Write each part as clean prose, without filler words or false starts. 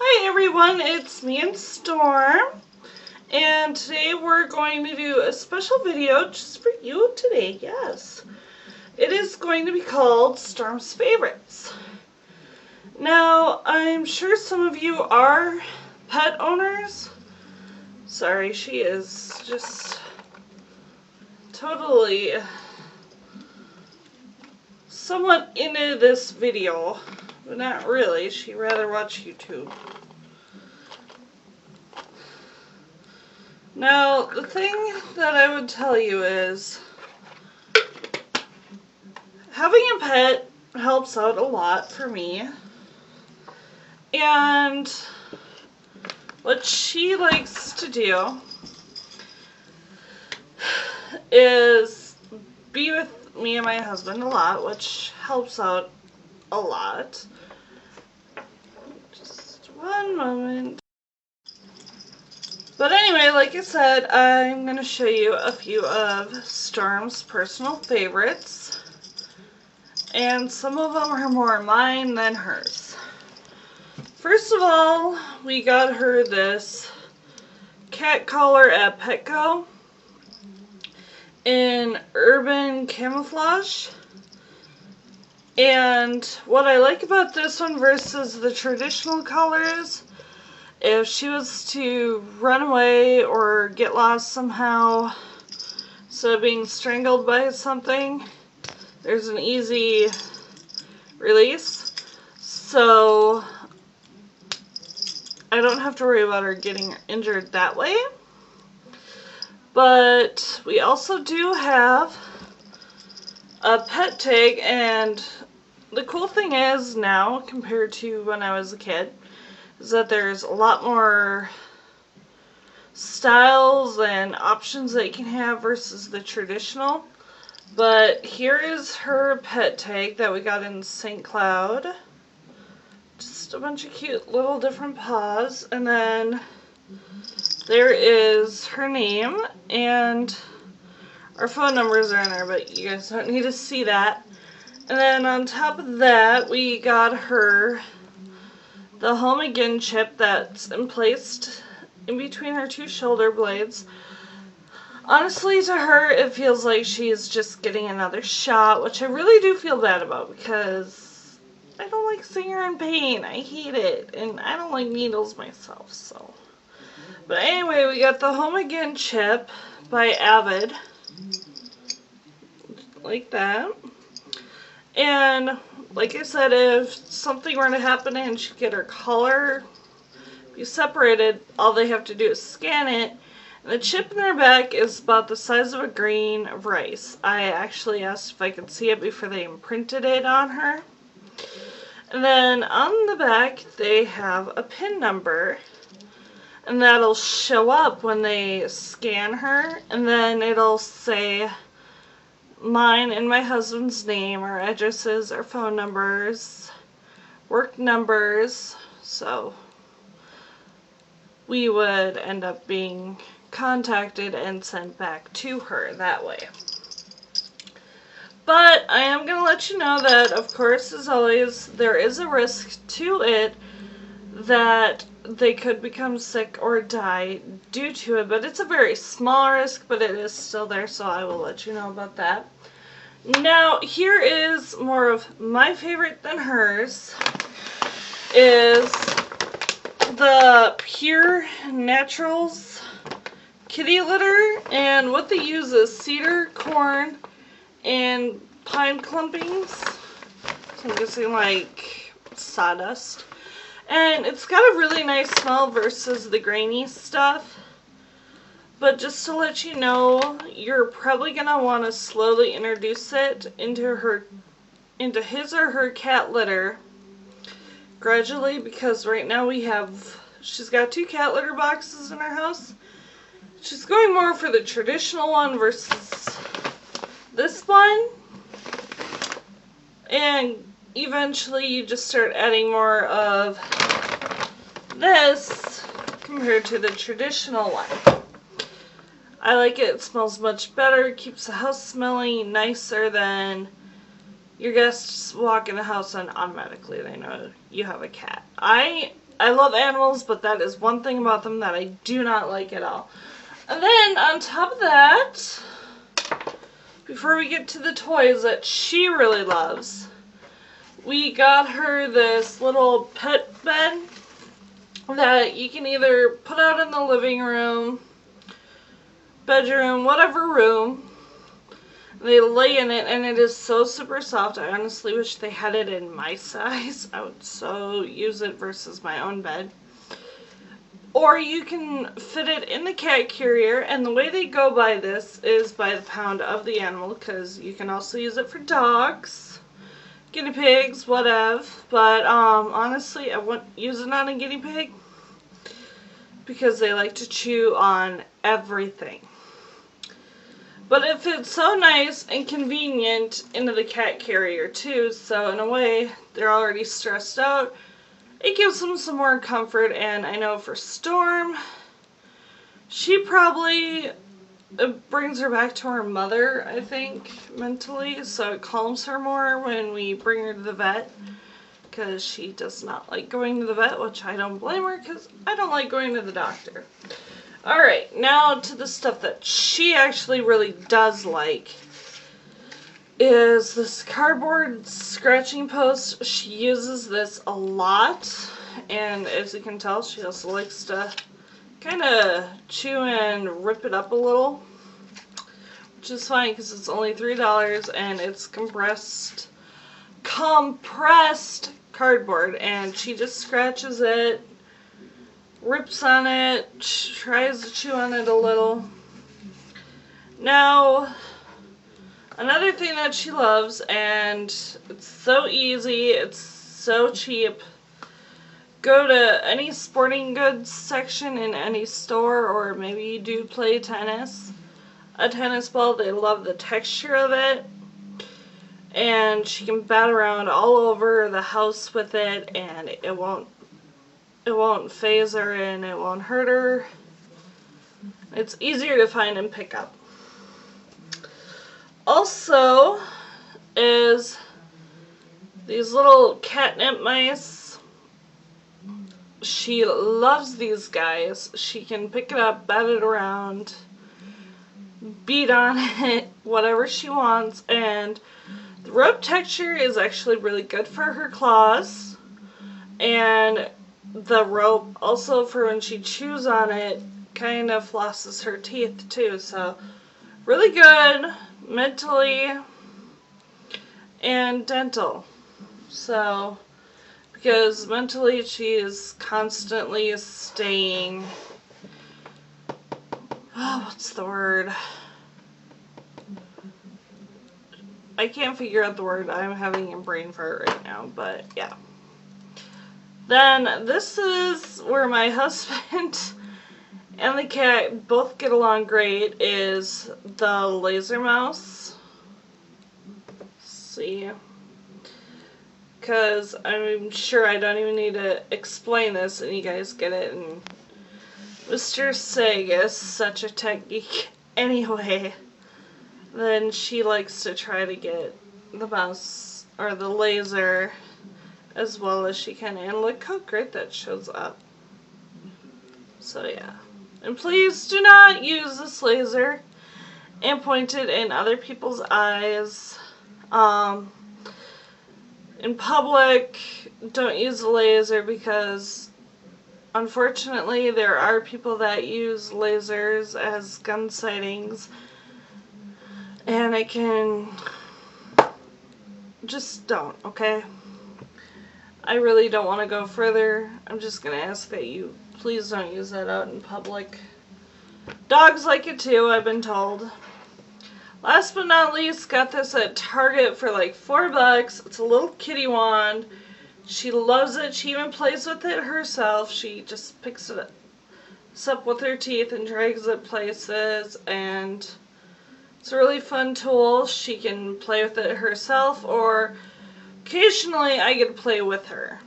Hi everyone, it's me and Storm, and today we're going to do a special video just for you today, yes. It is going to be called Storm's Favorites. Now, I'm sure some of you are pet owners. Sorry, she is just totally somewhat into this video, but not really. She'd rather watch YouTube. Now, the thing that I would tell you is, having a pet helps out a lot for me. And what she likes to do is be with me and my husband a lot, which helps out a lot. Just one moment. But anyway, like I said, I'm going to show you a few of Storm's personal favorites. And some of them are more mine than hers. First of all, we got her this cat collar at Petco in urban camouflage. And what I like about this one versus the traditional collars, if she was to run away or get lost somehow, instead of being strangled by something, there's an easy release. So I don't have to worry about her getting injured that way. But we also do have a pet tag, and the cool thing is now, compared to when I was a kid, is that there's a lot more styles and options that you can have versus the traditional. But here is her pet tag that we got in St. Cloud. Just a bunch of cute little different paws. And then there is her name, and our phone numbers are in there, but you guys don't need to see that. And then on top of that, we got her the Home Again chip that's placed in between her two shoulder blades. Honestly, to her, it feels like she's just getting another shot, which I really do feel bad about because I don't like seeing her in pain. I hate it, and I don't like needles myself, so. But anyway, we got the Home Again chip by Avid, like that. And like I said, if something were to happen and she'd get her collar be separated, all they have to do is scan it. And the chip in their back is about the size of a grain of rice. I actually asked if I could see it before they imprinted it on her. And then on the back, they have a PIN number. And that'll show up when they scan her. And then it'll say mine and my husband's name, our addresses, our phone numbers, work numbers. So we would end up being contacted and sent back to her that way. But I am going to let you know that, of course, as always, there is a risk to it that they could become sick or die due to it. But it's a very small risk, but it is still there, so I will let you know about that. Now, here is more of my favorite than hers, is the Pure Naturals kitty litter, and what they use is cedar, corn, and pine clumpings. So I'm guessing like sawdust. And it's got a really nice smell versus the grainy stuff. But just to let you know, you're probably going to want to slowly introduce it into his or her cat litter gradually, because right now she's got 2 cat litter boxes in her house. She's going more for the traditional one versus this one. And eventually you just start adding more of this compared to the traditional one. I like it. It smells much better. It keeps the house smelling nicer than your guests walk in the house and automatically they know you have a cat. I I love animals, but that is one thing about them that I do not like at all. And then on top of that, before we get to the toys that she really loves, we got her this little pet bed that you can either put out in the living room, bedroom, whatever room. They lay in it, and it is so super soft. I honestly wish they had it in my size. I would so use it versus my own bed. Or you can fit it in the cat carrier, and the way they go by this is by the pound of the animal, because you can also use it for dogs, guinea pigs, whatever. But honestly, I wouldn't use it on a guinea pig because they like to chew on everything. But it fits so nice and convenient into the cat carrier too, so in a way, they're already stressed out. It gives them some more comfort, and I know for Storm, she probably, it brings her back to her mother, I think, mentally, so it calms her more when we bring her to the vet, because she does not like going to the vet, which I don't blame her, because I don't like going to the doctor. Alright, now to the stuff that she actually really does like is this cardboard scratching post. She uses this a lot, and as you can tell, she also likes to kind of chew and rip it up a little, which is fine because it's only $3 and it's compressed cardboard, and she just scratches it, rips on it, tries to chew on it a little. Now, another thing that she loves, and it's so easy, it's so cheap, go to any sporting goods section in any store, or maybe you do play tennis. A tennis ball, they love the texture of it, and she can bat around all over the house with it, and it won't phase her and it won't hurt her. It's easier to find and pick up. Also is these little catnip mice. She loves these guys. She can pick it up, bat it around, beat on it, whatever she wants, and the rope texture is actually really good for her claws, and the rope also for when she chews on it kind of flosses her teeth too, so really good mentally and dental. So because mentally she is constantly staying, what's the word? I can't figure out the word. I'm having a brain fart right now, but yeah. Then this is where my husband and the cat both get along great, is the laser mouse. See? Because I'm sure I don't even need to explain this and you guys get it. And Mr. Sig is such a tech geek anyway. Then she likes to try to get the mouse or the laser as well as she can. And look how great that shows up. So yeah. And please do not use this laser and point it in other people's eyes. In public, don't use the laser because unfortunately there are people that use lasers as gun sightings. And it can... just don't, okay? I really don't want to go further. I'm just going to ask that you please don't use that out in public. Dogs like it too, I've been told. Last but not least, got this at Target for like $4. It's a little kitty wand. She loves it. She even plays with it herself. She just picks it up with her teeth and drags it places, and it's a really fun tool. She can play with it herself, or occasionally I get to play with her,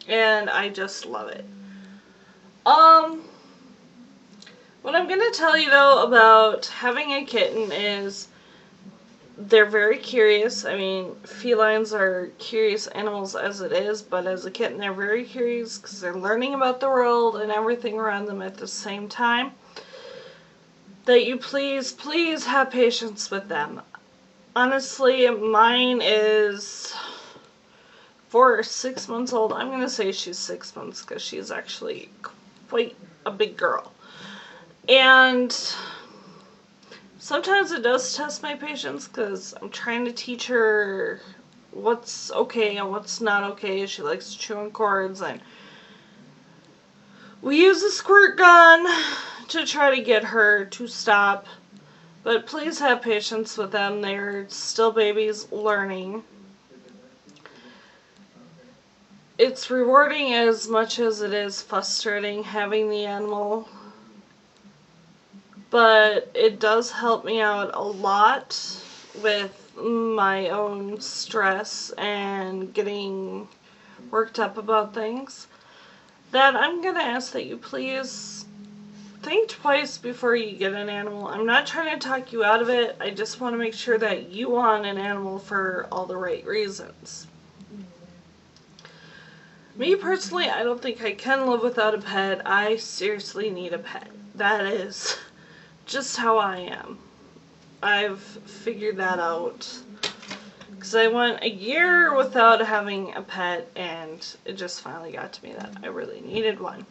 and I just love it. What I'm going to tell you though about having a kitten is They're very curious. I mean, felines are curious animals as it is, but as a kitten they're very curious because they're learning about the world and everything around them at the same time. That you please have patience with them. Honestly, mine is 4 or 6 months old. I'm going to say she's 6 months because she's actually quite a big girl. And sometimes it does test my patience because I'm trying to teach her what's okay and what's not okay. She likes chewing cords, and we use a squirt gun to try to get her to stop. But please have patience with them. They're still babies learning. It's rewarding as much as it is frustrating having the animal. But it does help me out a lot with my own stress and getting worked up about things. That I'm going to ask that you please think twice before you get an animal. I'm not trying to talk you out of it. I just want to make sure that you want an animal for all the right reasons. Me personally, I don't think I can live without a pet. I seriously need a pet. That is just how I am. I've figured that out. Because I went a year without having a pet, and it just finally got to me that I really needed one.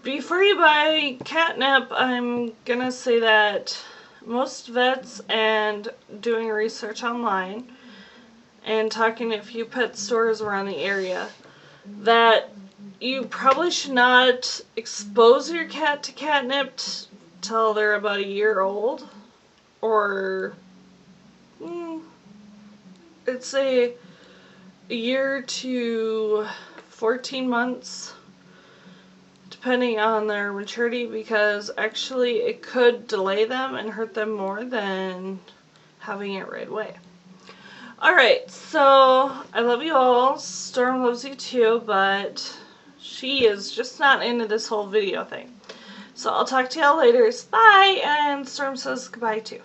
Before you buy catnip, I'm gonna say that most vets, and doing research online and talking to a few pet stores around the area, that you probably should not expose your cat to catnip till they're about a year old, or it's a year to 14 months, depending on their maturity, because actually it could delay them and hurt them more than having it right away. Alright, so I love you all. Storm loves you too, but she is just not into this whole video thing. So I'll talk to y'all later. Bye! And Storm says goodbye too.